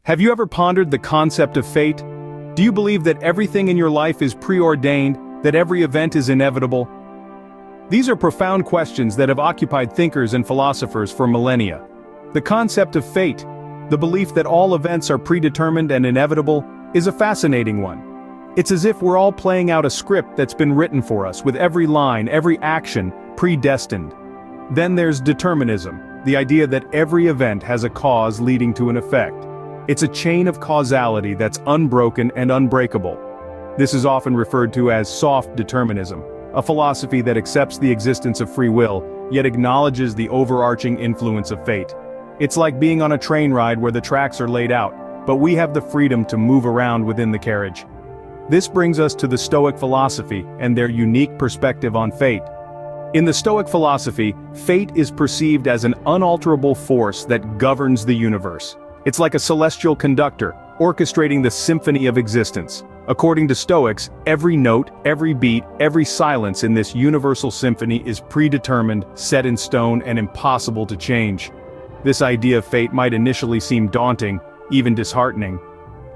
Have you ever pondered the concept of fate? Do you believe that everything in your life is preordained, that every event is inevitable? These are profound questions that have occupied thinkers and philosophers for millennia. The concept of fate, the belief that all events are predetermined and inevitable, is a fascinating one. It's as if we're all playing out a script that's been written for us, with every line, every action, predestined. Then there's determinism, the idea that every event has a cause leading to an effect. It's a chain of causality that's unbroken and unbreakable. This is often referred to as soft determinism, a philosophy that accepts the existence of free will, yet acknowledges the overarching influence of fate. It's like being on a train ride where the tracks are laid out, but we have the freedom to move around within the carriage. This brings us to the Stoic philosophy and their unique perspective on fate. In the Stoic philosophy, fate is perceived as an unalterable force that governs the universe. It's like a celestial conductor, orchestrating the symphony of existence. According to Stoics, every note, every beat, every silence in this universal symphony is predetermined, set in stone, and impossible to change. This idea of fate might initially seem daunting, even disheartening.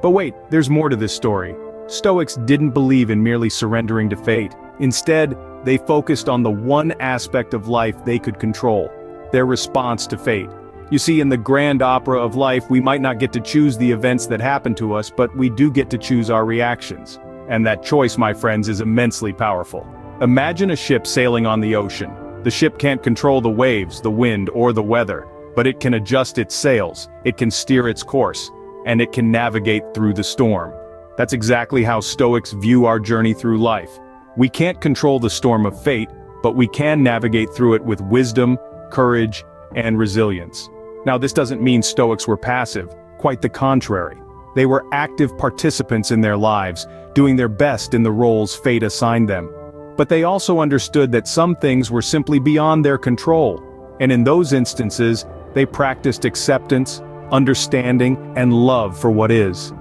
But wait, there's more to this story. Stoics didn't believe in merely surrendering to fate. Instead, they focused on the one aspect of life they could control: their response to fate. You see, in the grand opera of life, we might not get to choose the events that happen to us, but we do get to choose our reactions. And that choice, my friends, is immensely powerful. Imagine a ship sailing on the ocean. The ship can't control the waves, the wind, or the weather, but it can adjust its sails, it can steer its course, and it can navigate through the storm. That's exactly how Stoics view our journey through life. We can't control the storm of fate, but we can navigate through it with wisdom, courage, and resilience. Now, this doesn't mean Stoics were passive, quite the contrary. They were active participants in their lives, doing their best in the roles fate assigned them. But they also understood that some things were simply beyond their control, and in those instances, they practiced acceptance, understanding, and love for what is.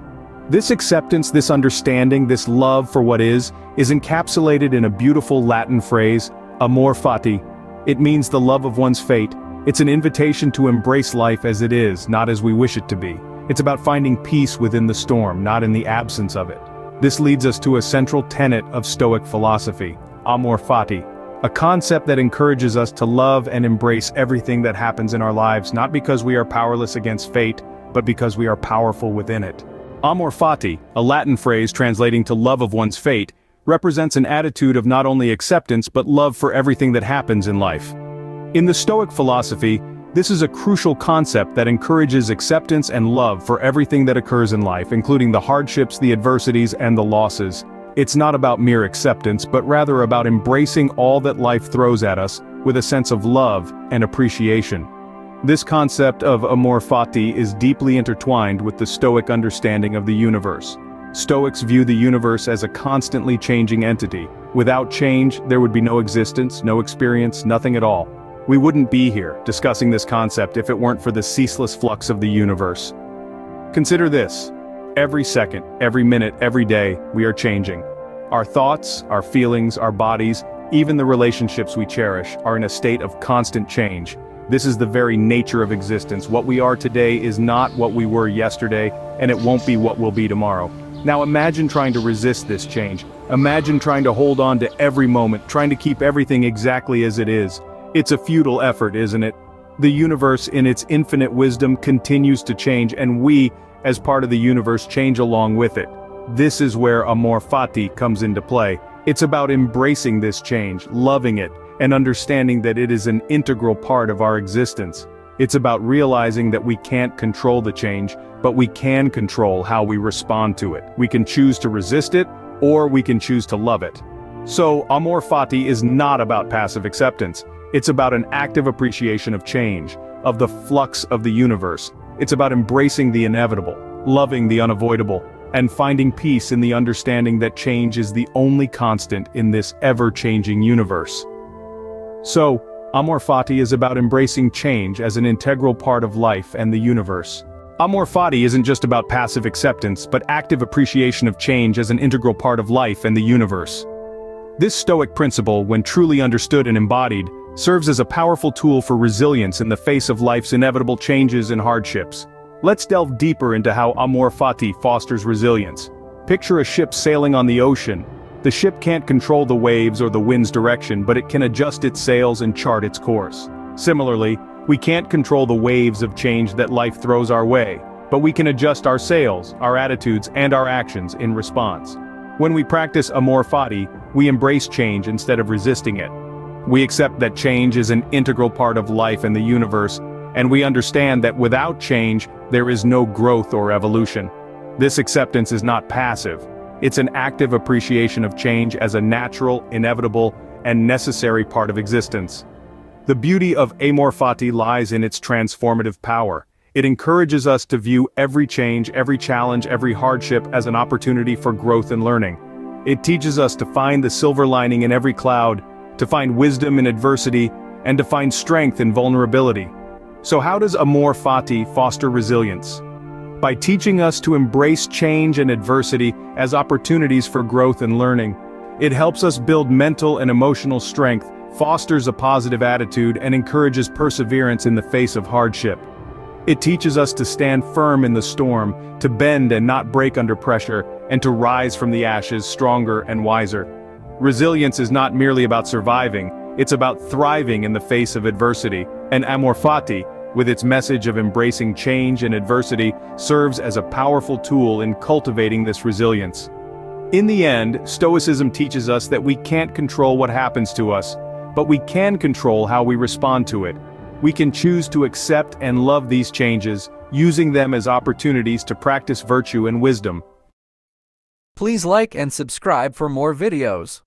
This acceptance, this understanding, this love for what is encapsulated in a beautiful Latin phrase, amor fati. It means the love of one's fate. It's an invitation to embrace life as it is, not as we wish it to be. It's about finding peace within the storm, not in the absence of it. This leads us to a central tenet of Stoic philosophy, amor fati, a concept that encourages us to love and embrace everything that happens in our lives, not because we are powerless against fate, but because we are powerful within it. Amor fati, a Latin phrase translating to love of one's fate, represents an attitude of not only acceptance but love for everything that happens in life. In the Stoic philosophy, this is a crucial concept that encourages acceptance and love for everything that occurs in life, including the hardships, the adversities, and the losses. It's not about mere acceptance, but rather about embracing all that life throws at us with a sense of love and appreciation. This concept of amor fati is deeply intertwined with the Stoic understanding of the universe. Stoics view the universe as a constantly changing entity. Without change, there would be no existence, no experience, nothing at all. We wouldn't be here, discussing this concept, if it weren't for the ceaseless flux of the universe. Consider this. Every second, every minute, every day, we are changing. Our thoughts, our feelings, our bodies, even the relationships we cherish, are in a state of constant change. This is the very nature of existence. What we are today is not what we were yesterday, and it won't be what we'll be tomorrow. Now imagine trying to resist this change. Imagine trying to hold on to every moment, trying to keep everything exactly as it is. It's a futile effort, isn't it? The universe, in its infinite wisdom, continues to change, and we, as part of the universe, change along with it. This is where amor fati comes into play. It's about embracing this change, loving it, and understanding that it is an integral part of our existence. It's about realizing that we can't control the change, but we can control how we respond to it. We can choose to resist it, or we can choose to love it. So, amor fati is not about passive acceptance. It's about an active appreciation of change, of the flux of the universe. It's about embracing the inevitable, loving the unavoidable, and finding peace in the understanding that change is the only constant in this ever-changing universe. So, amor fati is about embracing change as an integral part of life and the universe. Amor fati isn't just about passive acceptance, but active appreciation of change as an integral part of life and the universe. This Stoic principle, when truly understood and embodied, serves as a powerful tool for resilience in the face of life's inevitable changes and hardships. Let's delve deeper into how amor fati fosters resilience. Picture a ship sailing on the ocean. The ship can't control the waves or the wind's direction, but it can adjust its sails and chart its course. Similarly, we can't control the waves of change that life throws our way, but we can adjust our sails, our attitudes, and our actions in response. When we practice amor fati, we embrace change instead of resisting it. We accept that change is an integral part of life and the universe, and we understand that without change, there is no growth or evolution. This acceptance is not passive. It's an active appreciation of change as a natural, inevitable, and necessary part of existence. The beauty of amor fati lies in its transformative power. It encourages us to view every change, every challenge, every hardship as an opportunity for growth and learning. It teaches us to find the silver lining in every cloud, to find wisdom in adversity, and to find strength in vulnerability. So how does amor fati foster resilience? By teaching us to embrace change and adversity as opportunities for growth and learning. It helps us build mental and emotional strength, fosters a positive attitude, and encourages perseverance in the face of hardship. It teaches us to stand firm in the storm, to bend and not break under pressure, and to rise from the ashes stronger and wiser. Resilience is not merely about surviving, it's about thriving in the face of adversity, and amor fati, with its message of embracing change and adversity, serves as a powerful tool in cultivating this resilience. In the end, Stoicism teaches us that we can't control what happens to us, but we can control how we respond to it. We can choose to accept and love these changes, using them as opportunities to practice virtue and wisdom. Please like and subscribe for more videos.